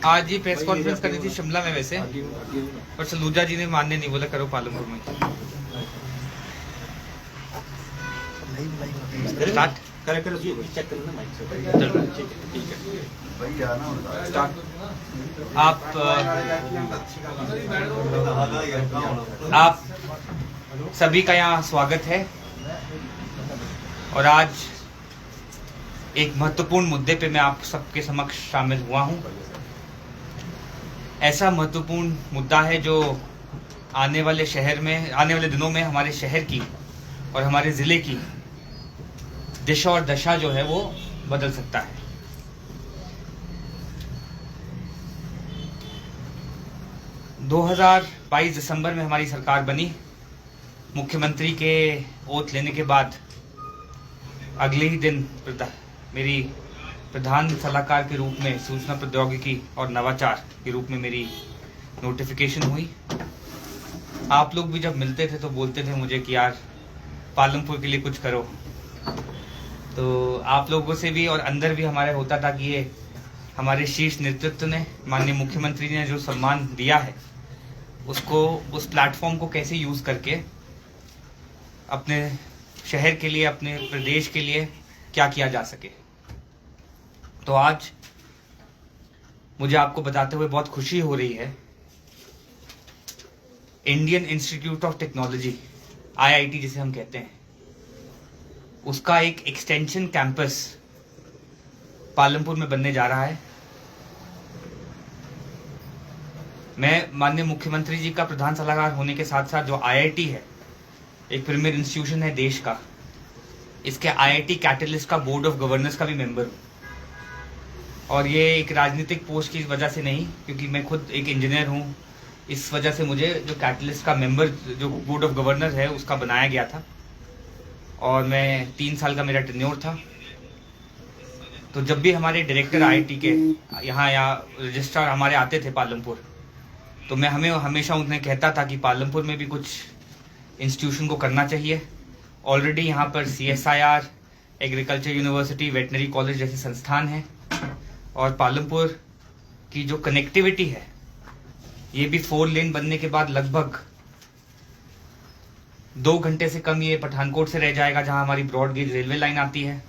आज ही press conference करनी थी शिमला में वैसे, पर सलूजा जी ने मानने नहीं बोला, करो पालमपुर में। स्टार्ट आप सभी का यहाँ स्वागत है। और आज एक महत्वपूर्ण मुद्दे पे मैं आप सबके समक्ष शामिल हुआ हूँ। ऐसा महत्वपूर्ण मुद्दा है जो आने वाले दिनों में हमारे शहर की और हमारे जिले की दिशा और दशा जो है वो बदल सकता है। दिसंबर में हमारी सरकार बनी। मुख्यमंत्री के ओथ लेने के बाद अगले ही दिन मेरी प्रधान सलाहकार के रूप में सूचना प्रौद्योगिकी और नवाचार के रूप में मेरी नोटिफिकेशन हुई। आप लोग भी जब मिलते थे तो बोलते थे मुझे कि यार पालमपुर के लिए कुछ करो, तो आप लोगों से भी और अंदर भी हमारे होता था कि ये हमारे शीर्ष नेतृत्व ने, माननीय मुख्यमंत्री ने जो सम्मान दिया है उसको, उस प्लेटफॉर्म को कैसे यूज करके अपने शहर के लिए, अपने प्रदेश के लिए क्या किया जा सके। तो आज मुझे आपको बताते हुए बहुत खुशी हो रही है, Indian institute of technology IIT जिसे हम कहते हैं, उसका एक एक्सटेंशन कैंपस पालमपुर में बनने जा रहा है। मैं माननीय मुख्यमंत्री जी का प्रधान सलाहकार होने के साथ साथ जो IIT है, एक प्रीमियर इंस्टीट्यूशन है देश का, इसके IIT कैटलिस्ट का बोर्ड ऑफ गवर्नर्स का भी मेंबर हूँ। और ये एक राजनीतिक पोस्ट की वजह से नहीं, क्योंकि मैं खुद एक इंजीनियर हूँ, इस वजह से मुझे जो कैटलिस्ट का मेंबर, जो बोर्ड ऑफ गवर्नर है, उसका बनाया गया था। और मैं 3 साल का मेरा टेन्योर था। तो जब भी हमारे डायरेक्टर IIT के यहाँ या रजिस्ट्रार हमारे आते थे पालमपुर, तो मैं हमेशा उन्हें कहता था कि पालमपुर में भी कुछ इंस्टीट्यूशन को करना चाहिए। ऑलरेडी यहाँ पर CSIR, agriculture university, veterinary college जैसे संस्थान हैं। और पालमपुर की जो कनेक्टिविटी है, ये भी 4 लेन बनने के बाद लगभग 2 घंटे से कम ये पठानकोट से रह जाएगा, जहां हमारी ब्रॉड गेज रेलवे लाइन आती है।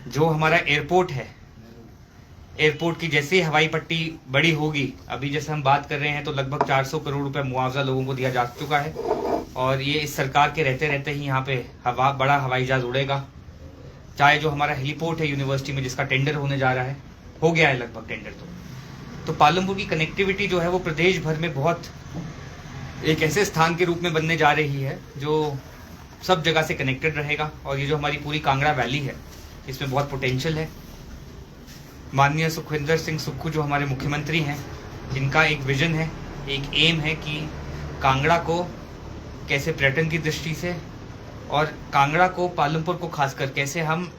जो हमारा एयरपोर्ट है, एयरपोर्ट की जैसे हवाई पट्टी बड़ी होगी, अभी जैसे हम बात कर रहे हैं तो लगभग 400 करोड़ रुपए मुआवजा लोगों को दिया जा चुका है। और ये इस सरकार के रहते रहते ही यहाँ पे बड़ा हवाई जहाज उड़ेगा। चाहे जो हमारा हेलीपोर्ट है यूनिवर्सिटी में, जिसका टेंडर होने जा रहा है, हो गया है लगभग टेंडर। तो पालमपुर की कनेक्टिविटी जो है वो प्रदेश भर में बहुत एक ऐसे स्थान के रूप में बनने जा रही है जो सब जगह से कनेक्टेड रहेगा। और ये जो हमारी पूरी कांगड़ा वैली है, इसमें बहुत पोटेंशियल है। माननीय सुखविंदर सिंह सुक्खू जो हमारे मुख्यमंत्री हैं, इनका एक विजन है, एक एम है कि कांगड़ा को कैसे पर्यटन की दृष्टि से और कांगड़ा को, पालमपुर को खासकर कैसे हम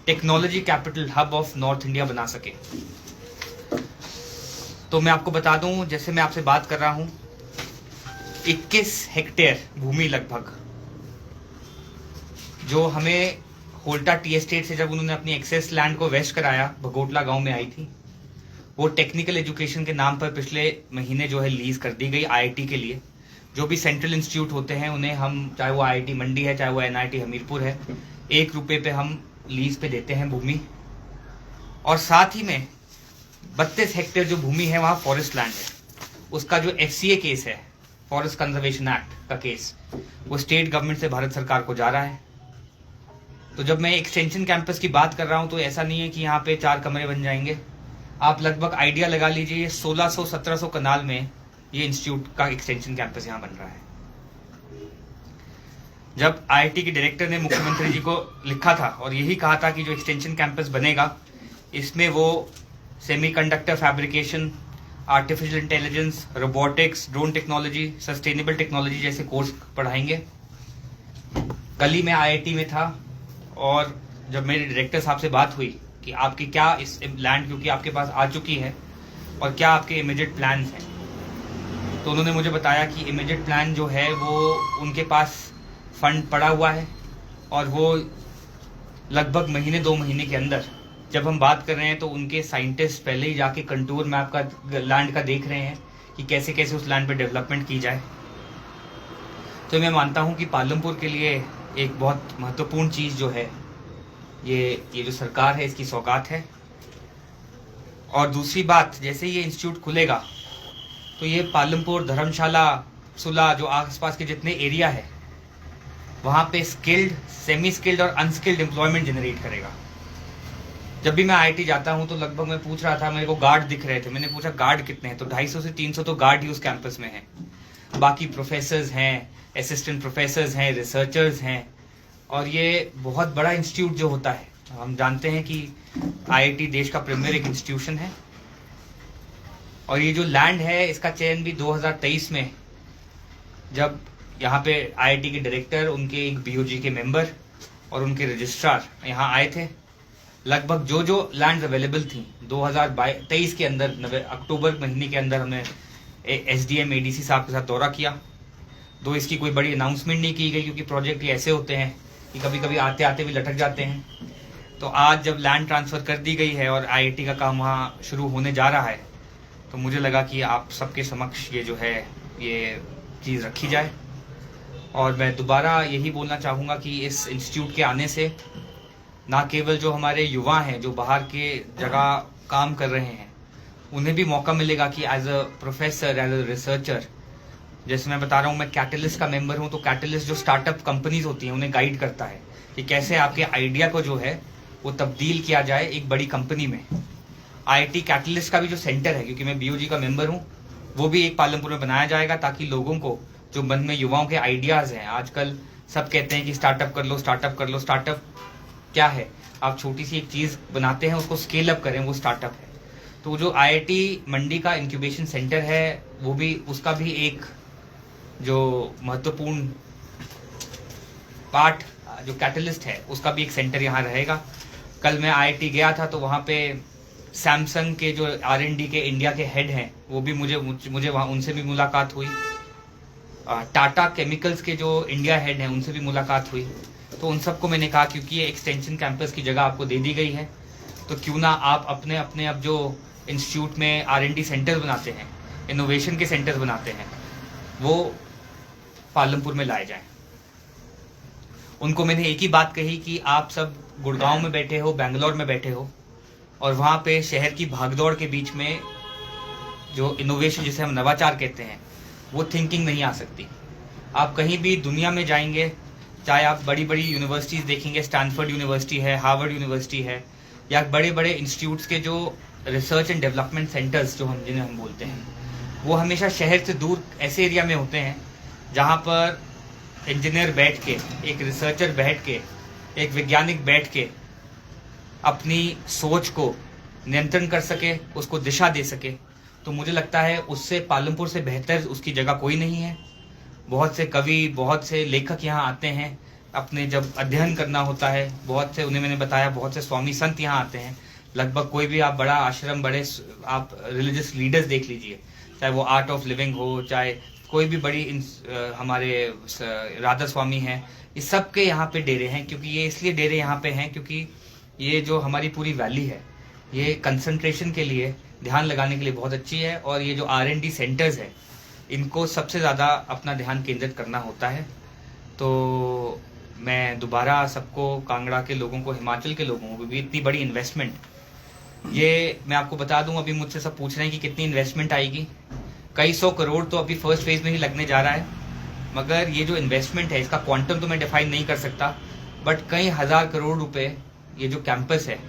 technology capital, hub of north India बना सके। तो मैं आपको बता दूं, जैसे मैं आपसे बात कर रहा हूं, 21 हेक्टेयर भूमि लगभग, जो हमें होल्टा टी एस्टेट से जब उन्होंने अपनी एक्सेस लैंड को वेस्ट कराया, भगोटला गांव में आई थी, वो टेक्निकल एजुकेशन के नाम पर पिछले महीने जो है लीज कर दी गई IIT के लिए। जो भी सेंट्रल इंस्टीट्यूट होते हैं उन्हें हम, चाहे वो IIT मंडी है, चाहे वो NIT हमीरपुर है, 1 रुपये पे हम लीज पे देते हैं भूमि। और साथ ही में 32 हेक्टेयर जो भूमि है वहाँ फॉरेस्ट लैंड है। उसका जो FCA केस है, फॉरेस्ट कंजर्वेशन एक्ट का केस, वो स्टेट गवर्नमेंट से भारत सरकार को जा रहा है। तो जब मैं एक्सटेंशन कैंपस की बात कर रहा हूँ, तो ऐसा नहीं है कि यहाँ पे 4 कमरे बन जाएंगे। आप लगभग आइडिया लगा लीजिए, 1600-1700 कनाल में ये इंस्टीट्यूट का एक्सटेंशन कैंपस यहाँ बन रहा है। जब IIT के डायरेक्टर ने मुख्यमंत्री जी को लिखा था और यही कहा था कि जो एक्सटेंशन कैंपस बनेगा, इसमें वो semiconductor fabrication, artificial intelligence, robotics, drone technology, sustainable technology जैसे कोर्स पढ़ाएंगे। कल ही मैं IIT में था और जब मेरे डायरेक्टर साहब से बात हुई कि आपकी क्या इस लैंड, क्योंकि आपके पास आ चुकी है, और क्या आपके इमीडिएट प्लान्स हैं, तो उन्होंने मुझे बताया कि इमीडिएट प्लान जो है वो उनके पास फंड पड़ा हुआ है और वो लगभग महीने 2 महीने के अंदर जब हम बात कर रहे हैं तो उनके साइंटिस्ट पहले ही जाके कंटूर मैप का लैंड का देख रहे हैं कि कैसे कैसे उस लैंड पे डेवलपमेंट की जाए। तो मैं मानता हूं कि पालमपुर के लिए एक बहुत महत्वपूर्ण चीज़ जो है ये जो सरकार है इसकी सौगात है। और दूसरी बात, जैसे ये इंस्टीट्यूट खुलेगा तो ये पालमपुर, धर्मशाला, सुला जो आसपास के जितने एरिया है वहाँ पे स्किल्ड, सेमी स्किल्ड और अनस्किल्ड एम्प्लॉयमेंट जनरेट करेगा। जब भी मैं आईआईटी जाता हूँ तो लगभग मैं पूछ रहा था, मेरे को गार्ड दिख रहे थे, मैंने पूछा गार्ड कितने हैं, तो 250 से 300 तो गार्ड ही उस कैंपस में हैं। बाकी प्रोफेसर्स हैं, असिस्टेंट प्रोफेसर्स हैं, रिसर्चर्स हैं। और ये बहुत बड़ा इंस्टीट्यूट जो होता है, हम जानते हैं कि आईआईटी देश का प्रीमियर एक इंस्टीट्यूशन है। और ये जो लैंड है इसका चयन भी 2023 में, जब यहाँ पे आईआईटी के डायरेक्टर, उनके एक बीओजी के मेंबर और उनके रजिस्ट्रार यहाँ आए थे। लगभग जो लैंड अवेलेबल थी 2023 के अंदर, अक्टूबर महीने के अंदर हमने एसडीएम एडीसी साहब के साथ दौरा किया। तो इसकी कोई बड़ी अनाउंसमेंट नहीं की गई क्योंकि प्रोजेक्ट ये ऐसे होते हैं कि कभी कभी आते आते भी लटक जाते हैं। तो आज जब लैंड ट्रांसफ़र कर दी गई है और आईआईटी का काम वहाँ शुरू होने जा रहा है तो मुझे लगा कि आप सबके समक्ष ये जो है ये चीज़ रखी जाए। और मैं दोबारा यही बोलना चाहूँगा कि इस इंस्टीट्यूट के आने से ना केवल जो हमारे युवा हैं जो बाहर के जगह काम कर रहे हैं उन्हें भी मौका मिलेगा कि as a professor, as a researcher, जैसे मैं बता रहा हूँ मैं कैटलिस्ट का मेंबर हूँ, तो कैटलिस्ट जो स्टार्टअप कंपनीज होती हैं उन्हें गाइड करता है कि कैसे आपके आइडिया को जो है वो तब्दील किया जाए एक बड़ी कंपनी में। आईआईटी कैटलिस्ट का भी जो सेंटर है, क्योंकि मैं बीओजी का मेंबर हूँ, वो भी एक पालमपुर में बनाया जाएगा ताकि लोगों को जो मन में युवाओं के आइडियाज़ हैं, आजकल सब कहते हैं कि स्टार्टअप कर लो, स्टार्टअप कर लो। स्टार्टअप क्या है? आप छोटी सी एक चीज़ बनाते हैं, उसको स्केल अप करें, वो स्टार्टअप है। तो जो आईआईटी मंडी का इंक्यूबेशन सेंटर है वो भी, उसका भी एक जो महत्वपूर्ण पार्ट जो कैटलिस्ट है उसका भी एक सेंटर यहाँ रहेगा। कल मैं आईआईटी गया था तो वहाँ पे सैमसंग के जो R&D के इंडिया के हेड हैं वो भी मुझे वहाँ उनसे भी मुलाकात हुई। टाटा केमिकल्स के जो इंडिया हेड हैं उनसे भी मुलाकात हुई। तो उन सबको मैंने कहा क्योंकि ये एक्सटेंशन कैंपस की जगह आपको दे दी गई है तो क्यों ना आप अपने अपने अब जो इंस्टीट्यूट में R&D सेंटर बनाते हैं, इनोवेशन के सेंटर बनाते हैं, वो पालमपुर में लाए जाएं। उनको मैंने एक ही बात कही कि आप सब गुड़गांव में बैठे हो, बेंगलोर में बैठे हो और वहाँ पे शहर की भागदौड़ के बीच में जो इनोवेशन, जिसे हम नवाचार कहते हैं, वो थिंकिंग नहीं आ सकती। आप कहीं भी दुनिया में जाएंगे, चाहे आप बड़ी बड़ी यूनिवर्सिटीज़ देखेंगे, स्टैनफोर्ड यूनिवर्सिटी है, हार्वर्ड यूनिवर्सिटी है, या बड़े बड़े इंस्टीट्यूट्स के जो रिसर्च एंड डेवलपमेंट सेंटर्स जो जिन्हें हम बोलते हैं, वो हमेशा शहर से दूर ऐसे एरिया में होते हैं जहाँ पर इंजीनियर बैठ के, एक रिसर्चर बैठ के, एक वैज्ञानिक बैठ के अपनी सोच को नियंत्रण कर सके, उसको दिशा दे सके। तो मुझे लगता है उससे पालमपुर से बेहतर उसकी जगह कोई नहीं है। बहुत से कवि, बहुत से लेखक यहाँ आते हैं अपने जब अध्ययन करना होता है, बहुत से, उन्हें मैंने बताया, बहुत से स्वामी संत यहाँ आते हैं। लगभग कोई भी आप बड़ा आश्रम, बड़े आप रिलीजियस लीडर्स देख लीजिए, चाहे वो आर्ट ऑफ लिविंग हो, चाहे कोई भी बड़ी हमारे राधा स्वामी हैं, ये सब के यहाँ पे डेरे हैं। क्योंकि ये इसलिए डेरे यहाँ पे हैं क्योंकि ये जो हमारी पूरी वैली है ये कंसंट्रेशन के लिए, ध्यान लगाने के लिए बहुत अच्छी है। और ये जो R&D सेंटर्स है इनको सबसे ज़्यादा अपना ध्यान केंद्रित करना होता है। तो मैं दोबारा सबको, कांगड़ा के लोगों को, हिमाचल के लोगों को भी, इतनी बड़ी इन्वेस्टमेंट, ये मैं आपको बता दूं, अभी मुझसे सब पूछ रहे हैं कि कितनी इन्वेस्टमेंट आएगी। कई 100 करोड़ तो अभी फर्स्ट फेज में ही लगने जा रहा है, मगर ये जो इन्वेस्टमेंट है इसका क्वांटम तो मैं डिफाइन नहीं कर सकता, बट कई हज़ार करोड़ रुपए ये जो कैंपस है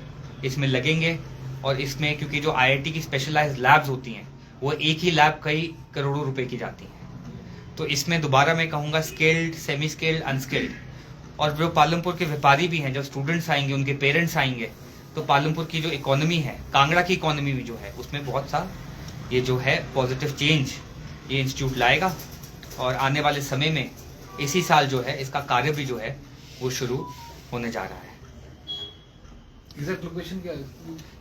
इसमें लगेंगे। और इसमें क्योंकि जो आईआईटी की स्पेशलाइज्ड लैब्स होती हैं वो एक ही लैब कई करोड़ों रुपए की जाती हैं। तो इसमें दोबारा मैं कहूँगा स्किल्ड, सेमी स्किल्ड, अनस्किल्ड, और जो पालमपुर के व्यापारी भी हैं, जब स्टूडेंट्स आएंगे, उनके पेरेंट्स आएंगे, तो पालमपुर की जो इकोनॉमी है, कांगड़ा की इकोनॉमी भी जो है, उसमें बहुत सा ये जो है पॉजिटिव चेंज ये इंस्टीट्यूट लाएगा। और आने वाले समय में इसी साल जो है इसका कार्य भी जो है वो शुरू होने जा रहा है। एग्जैक्ट लोकेशन क्या है?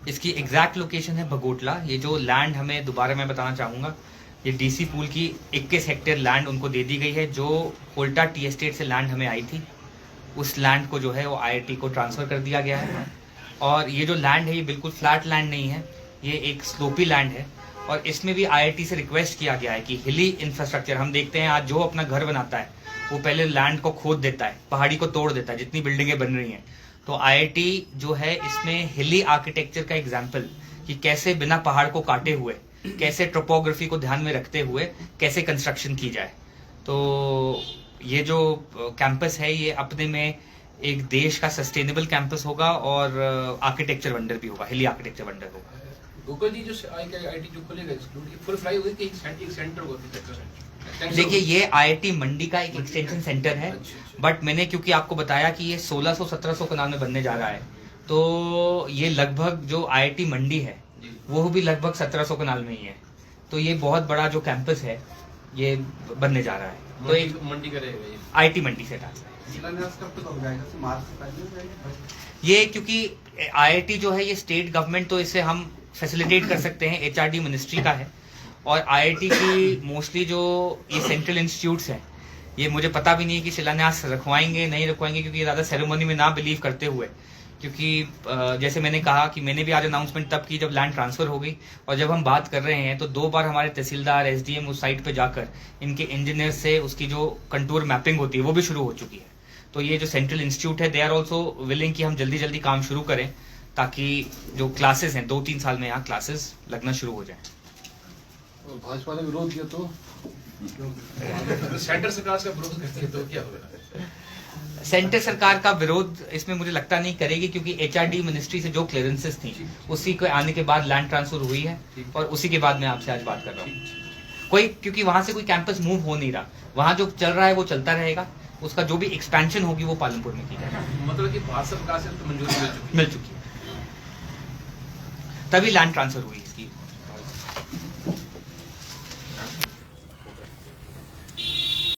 इसकी एग्जैक्ट लोकेशन है भगोटला। ये जो लैंड हमें, दोबारा मैं बताना चाहूँगा, ये डीसी पूल की 21 हेक्टेयर लैंड उनको दे दी गई है, जो होल्टा टी एस्टेट से लैंड हमें आई थी। उस लैंड को जो है वो आईआईटी को ट्रांसफ़र कर दिया गया है। और ये जो लैंड है ये बिल्कुल फ्लैट लैंड नहीं है, ये एक स्लोपी लैंड है। और इसमें भी आईआईटी से रिक्वेस्ट किया गया है कि हिली इंफ्रास्ट्रक्चर, हम देखते हैं आज जो अपना घर बनाता है वो पहले लैंड को खोद देता है, पहाड़ी को तोड़ देता है, जितनी बिल्डिंगें बन रही हैं। तो आईआईटी जो है इसमें हिली आर्किटेक्चर का एग्जाम्पल, कि कैसे बिना पहाड़ को काटे हुए, कैसे टोपोग्राफी को ध्यान में रखते हुए कैसे कंस्ट्रक्शन की जाए। तो ये जो कैंपस है ये अपने में एक देश का सस्टेनेबल कैंपस होगा और आर्किटेक्चर वंडर भी होगा, हिली आर्किटेक्चर वंडर होगा। गोकुल जी, जो आईआईटी जो खुलेगा एक्सक्लूड फुल फ्लाई होगी कि एक सेंटर होगा? देखिए, ये आईआईटी मंडी का एक एक्सटेंशन सेंटर है, बट मैंने क्योंकि आपको बताया कि ये 1600-1700 कनाल में बनने जा रहा है, तो ये लगभग जो आईआईटी मंडी है वो भी लगभग 1700 कनाल में ही है। तो ये बहुत बड़ा जो कैंपस है ये बनने जा रहा है। तो एक मंडी का रहेगा ये, आईआईटी मंडी से ये, क्योंकि आईआईटी जो है ये स्टेट गवर्नमेंट, तो इसे हम फैसिलिटेट कर सकते हैं, एचआरडी मिनिस्ट्री का है। और आईआईटी की मोस्टली जो ये सेंट्रल इंस्टीट्यूट्स हैं, ये मुझे पता भी नहीं है कि शिलान्यास रखवाएंगे नहीं रखवाएंगे, क्योंकि ज़्यादा सेरेमनी में ना बिलीव करते हुए, क्योंकि जैसे मैंने कहा कि मैंने भी आज अनाउंसमेंट तब की जब लैंड ट्रांसफर हो गई। और जब हम बात कर रहे हैं तो 2 बार हमारे तहसीलदार, एसडीएम उस साइट पे जाकर इनके इंजीनियर से उसकी जो कंटूर मैपिंग होती है वो भी शुरू हो चुकी है। तो ये जो सेंट्रल इंस्टीट्यूट है, दे आर ऑल्सो विलिंग कि हम जल्दी जल्दी काम शुरू करें, ताकि जो क्लासेस हैं 2-3 साल में यहाँ क्लासेस लगना शुरू हो जाए। भाजपा ने विरोध किया तो सेंटर सरकार का विरोध करती है तो क्या होगा? सेंटर सरकार का विरोध इसमें मुझे लगता नहीं करेगी, क्योंकि एचआरडी मिनिस्ट्री से जो क्लियरेंसेस थी उसी को आने के बाद लैंड ट्रांसफर हुई है, और उसी के बाद मैं आपसे आज बात कर रहा हूँ। कोई, क्योंकि वहां से कोई कैंपस मूव हो नहीं रहा, वहां जो चल रहा है वो चलता रहेगा, उसका जो भी एक्सपेंशन होगी वो पालनपुर में की जाएगी। मतलब कि भारत सरकार से तो मंजूरी मिल चुकी है, तभी लैंड ट्रांसफर हुई है।